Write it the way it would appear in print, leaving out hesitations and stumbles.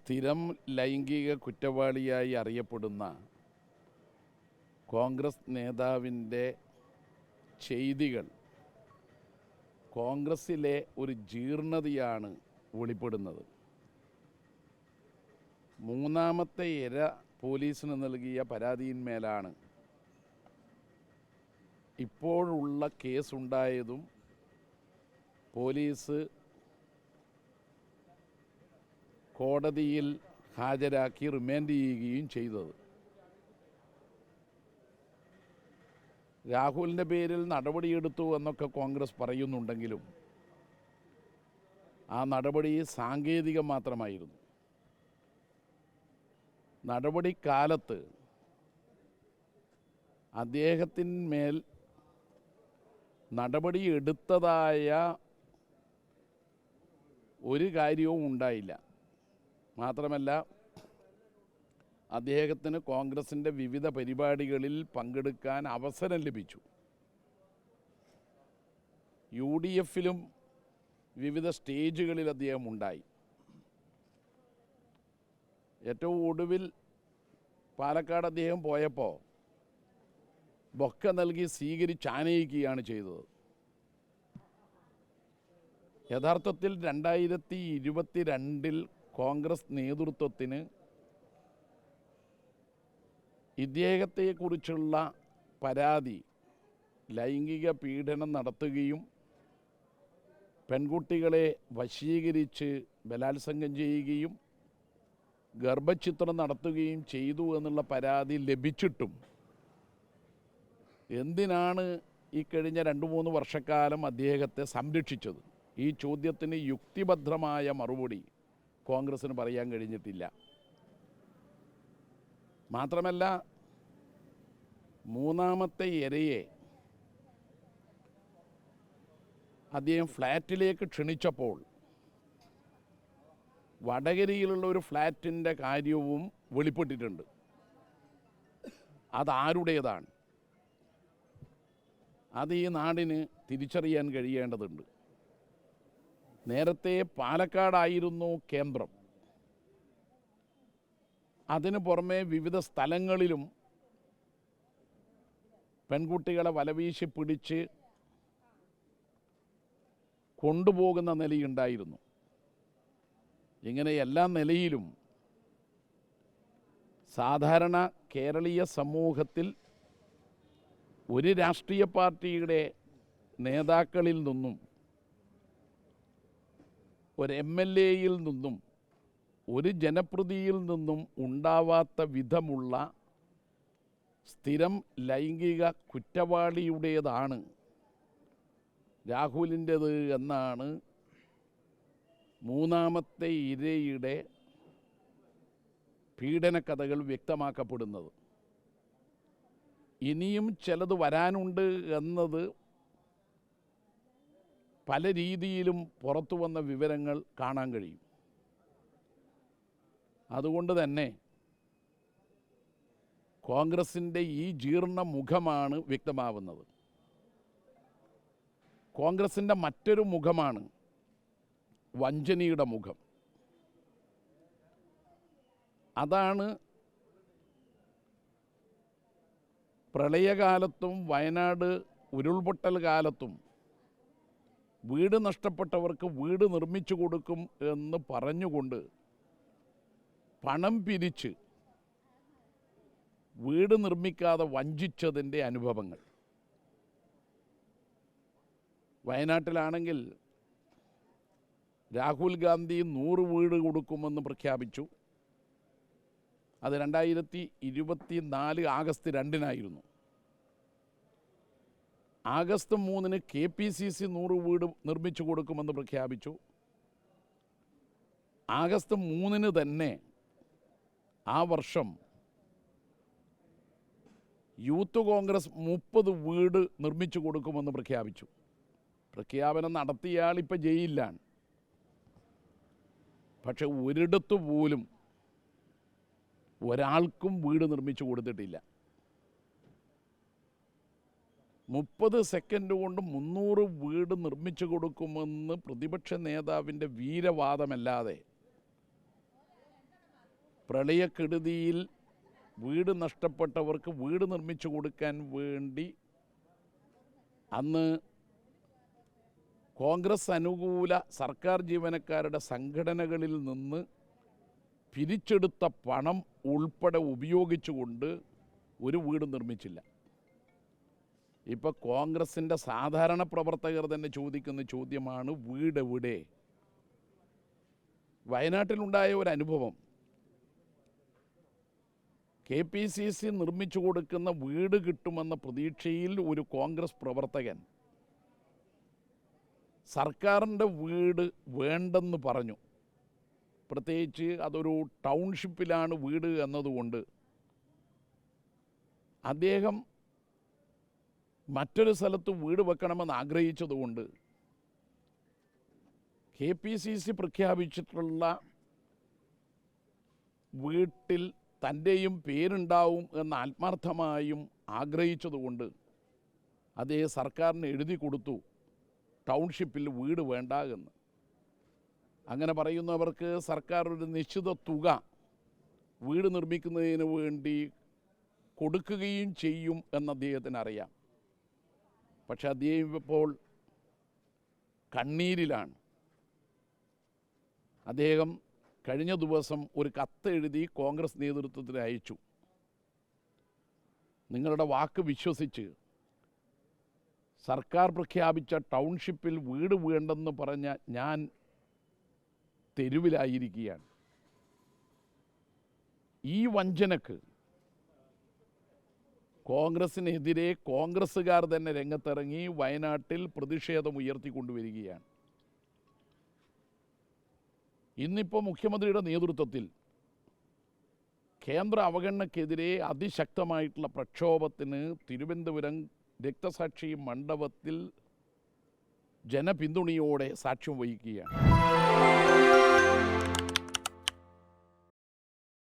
സ്ഥിരം ലൈംഗിക കുറ്റവാളിയായി അറിയപ്പെടുന്ന കോൺഗ്രസ് നേതാവിൻ്റെ ചെയ്തികൾ കോൺഗ്രസ്സിലെ ഒരു ജീർണതയാണ് വെളിപ്പെടുന്നത്. മൂന്നാമത്തെ ഇര പോലീസിന് നൽകിയ പരാതിയിന്മേലാണ് ഇപ്പോഴുള്ള കേസുണ്ടായതും പോലീസ് കോടതിയിൽ ഹാജരാക്കി റിമാൻഡ് ചെയ്യുകയും ചെയ്തത്. രാഹുലിൻ്റെ പേരിൽ നടപടിയെടുത്തു എന്നൊക്കെ കോൺഗ്രസ് പറയുന്നുണ്ടെങ്കിലും ആ നടപടി സാങ്കേതികം മാത്രമായിരുന്നു. നടപടിക്കാലത്ത് അദ്ദേഹത്തിന്മേൽ നടപടിയെടുത്തതായ ഒരു കാര്യവും ഉണ്ടായില്ല. മാത്രമല്ല, അദ്ദേഹത്തിന് കോൺഗ്രസിൻ്റെ വിവിധ പരിപാടികളിൽ പങ്കെടുക്കാൻ അവസരം ലഭിച്ചു. UDFിലും വിവിധ സ്റ്റേജുകളിൽ അദ്ദേഹം ഉണ്ടായി. ഏറ്റവും ഒടുവിൽ പാലക്കാട് അദ്ദേഹം പോയപ്പോൾ ബൊക്ക നൽകി സ്വീകരിച്ചാനയിക്കുകയാണ് ചെയ്തത്. യഥാർത്ഥത്തിൽ 2022 കോൺഗ്രസ് നേതൃത്വത്തിന് ഇദ്ദേഹത്തെക്കുറിച്ചുള്ള പരാതി ലൈംഗിക പീഡനം നടത്തുകയും പെൺകുട്ടികളെ വശീകരിച്ച് ബലാത്സംഗം ചെയ്യുകയും ഗർഭഛിദ്രം നടത്തുകയും ചെയ്തു എന്നുള്ള പരാതി ലഭിച്ചിട്ടും എന്തിനാണ് ഈ കഴിഞ്ഞ 2-3 വർഷക്കാലം അദ്ദേഹത്തെ സംരക്ഷിച്ചത്? ഈ ചോദ്യത്തിന് യുക്തിഭദ്രമായ മറുപടി കോൺഗ്രസ്സിന് പറയാൻ കഴിഞ്ഞിട്ടില്ല. മാത്രമല്ല, മൂന്നാമത്തെ ഇരയെ അദ്ദേഹം ഫ്ലാറ്റിലേക്ക് ക്ഷണിച്ചപ്പോൾ വടകരയിലുള്ള ഒരു ഫ്ലാറ്റിൻ്റെ കാര്യവും വെളിപ്പെട്ടിട്ടുണ്ട്. അതാരുടേതാണ്? അത് ഈ നാടിന് തിരിച്ചറിയാൻ കഴിയേണ്ടതുണ്ട്. നേരത്തെ പാലക്കാടായിരുന്നു കേന്ദ്രം. അതിനു പുറമെ വിവിധ സ്ഥലങ്ങളിലും പെൺകുട്ടികളെ വലവീശി പിടിച്ച് കൊണ്ടുപോകുന്ന നിലയുണ്ടായിരുന്നു. ഇങ്ങനെ എല്ലാ നിലയിലും സാധാരണ കേരളീയ സമൂഹത്തിൽ ഒരു രാഷ്ട്രീയ പാർട്ടിയുടെ നേതാക്കളിൽ നിന്നും ഒരു MLAയിൽ നിന്നും ഒരു ജനപ്രതിയിൽ നിന്നും ഉണ്ടാവാത്ത വിധമുള്ള സ്ഥിരം ലൈംഗിക കുറ്റവാളിയുടേതാണ് രാഹുലിൻ്റേത് എന്നാണ് മൂന്നാമത്തെ ഇരയുടെ പീഡനക്കഥകൾ വ്യക്തമാക്കപ്പെടുന്നത്. ഇനിയും ചിലത് വരാനുണ്ട് എന്നത് പല രീതിയിലും പുറത്തു വന്ന വിവരങ്ങൾ കാണാൻ കഴിയും. അതുകൊണ്ട് തന്നെ കോൺഗ്രസിൻ്റെ ഈ ജീർണ മുഖമാണ് വ്യക്തമാവുന്നത്. കോൺഗ്രസിൻ്റെ മറ്റൊരു മുഖമാണ് വഞ്ചനയുടെ മുഖം. അതാണ് പ്രളയകാലത്തും വയനാട് ഉരുൾപൊട്ടൽ കാലത്തും വീട് നഷ്ടപ്പെട്ടവർക്ക് വീട് നിർമ്മിച്ചു കൊടുക്കും എന്ന് പറഞ്ഞുകൊണ്ട് പണം പിരിച്ച് വീട് നിർമ്മിക്കാതെ വഞ്ചിച്ചതിൻ്റെ അനുഭവങ്ങൾ. വയനാട്ടിലാണെങ്കിൽ രാഹുൽ ഗാന്ധി 100 വീട് കൊടുക്കുമെന്ന് പ്രഖ്യാപിച്ചു. അത് 2024 ആഗസ്റ്റ് 2-നായിരുന്നു. ആഗസ്റ്റ് 3-ന് KPCC 100 വീട് നിർമ്മിച്ചു കൊടുക്കുമെന്ന് പ്രഖ്യാപിച്ചു. ആഗസ്റ്റ് 3-ന് തന്നെ ആ വർഷം യൂത്ത് കോൺഗ്രസ് 30 വീട് നിർമ്മിച്ചു കൊടുക്കുമെന്ന് പ്രഖ്യാപിച്ചു. പ്രഖ്യാപനം നടത്തിയാൽ ഇപ്പോൾ ജയിലിലാണ്. പക്ഷെ ഒരിടത്തു പോലും ഒരാൾക്കും വീട് നിർമ്മിച്ചു കൊടുത്തിട്ടില്ല. 30 സെക്കൻഡ് കൊണ്ട് 300 വീട് നിർമ്മിച്ചു കൊടുക്കുമെന്ന് പ്രതിപക്ഷ നേതാവിൻ്റെ വീരവാദമല്ലാതെ പ്രളയക്കെടുതിയിൽ വീട് നഷ്ടപ്പെട്ടവർക്ക് വീട് നിർമ്മിച്ചു കൊടുക്കാൻ വേണ്ടി അന്ന് കോൺഗ്രസ് അനുകൂല സർക്കാർ ജീവനക്കാരുടെ സംഘടനകളിൽ നിന്ന് പിരിച്ചെടുത്ത പണം ഉൾപ്പെടെ ഉപയോഗിച്ചുകൊണ്ട് ഒരു വീട് നിർമ്മിച്ചില്ല. ഇപ്പോൾ കോൺഗ്രസിൻ്റെ സാധാരണ പ്രവർത്തകർ തന്നെ ചോദിക്കുന്ന ചോദ്യമാണ്, വീട് എവിടെ? വയനാട്ടിലുണ്ടായ ഒരു അനുഭവം, KPCC നിർമ്മിച്ചു കൊടുക്കുന്ന വീട് കിട്ടുമെന്ന പ്രതീക്ഷയിൽ ഒരു കോൺഗ്രസ് പ്രവർത്തകൻ സർക്കാരിൻ്റെ വീട് വേണ്ടെന്ന് പറഞ്ഞു. പ്രത്യേകിച്ച് അതൊരു ടൗൺഷിപ്പിലാണ് വീട് എന്നതുകൊണ്ട് അദ്ദേഹം മറ്റൊരു സ്ഥലത്ത് വീട് വെക്കണമെന്ന് ആഗ്രഹിച്ചതുകൊണ്ട് KPCC പ്രഖ്യാപിച്ചിട്ടുള്ള വീട്ടിൽ തൻ്റെയും പേരുണ്ടാവും എന്ന് ആത്മാർത്ഥമായും ആഗ്രഹിച്ചതുകൊണ്ട് അദ്ദേഹം സർക്കാരിന് എഴുതി കൊടുത്തു, ടൗൺഷിപ്പിൽ വീട് വേണ്ട എന്ന്. അങ്ങനെ പറയുന്നവർക്ക് സർക്കാർ ഒരു നിശ്ചിത തുക വീട് നിർമ്മിക്കുന്നതിന് വേണ്ടി കൊടുക്കുകയും ചെയ്യും എന്ന് അദ്ദേഹത്തിന് അറിയാം. പക്ഷെ അദ്ദേഹം ഇപ്പോൾ കണ്ണീരിലാണ്. അദ്ദേഹം കഴിഞ്ഞ ദിവസം ഒരു കത്ത് എഴുതി കോൺഗ്രസ് നേതൃത്വത്തിന് അയച്ചു. നിങ്ങളുടെ വാക്ക് വിശ്വസിച്ച് സർക്കാർ പ്രഖ്യാപിച്ച ടൗൺഷിപ്പിൽ വീട് വേണ്ടെന്ന് പറഞ്ഞ ഞാൻ തെരുവിലായിരിക്കുകയാണ്. ഈ വഞ്ചനക്ക് കോൺഗ്രസിനെതിരെ കോൺഗ്രസ്സുകാർ തന്നെ രംഗത്തിറങ്ങി വയനാട്ടിൽ പ്രതിഷേധം ഉയർത്തിക്കൊണ്ടുവരികയാണ്. ഇന്നിപ്പോൾ മുഖ്യമന്ത്രിയുടെ നേതൃത്വത്തിൽ കേന്ദ്ര അവഗണനയ്ക്കെതിരെ അതിശക്തമായിട്ടുള്ള പ്രക്ഷോഭത്തിന് തിരുവനന്തപുരം രക്തസാക്ഷി മണ്ഡപത്തിൽ ജനപിന്തുണയോടെ സാക്ഷ്യം വഹിക്കുകയാണ്.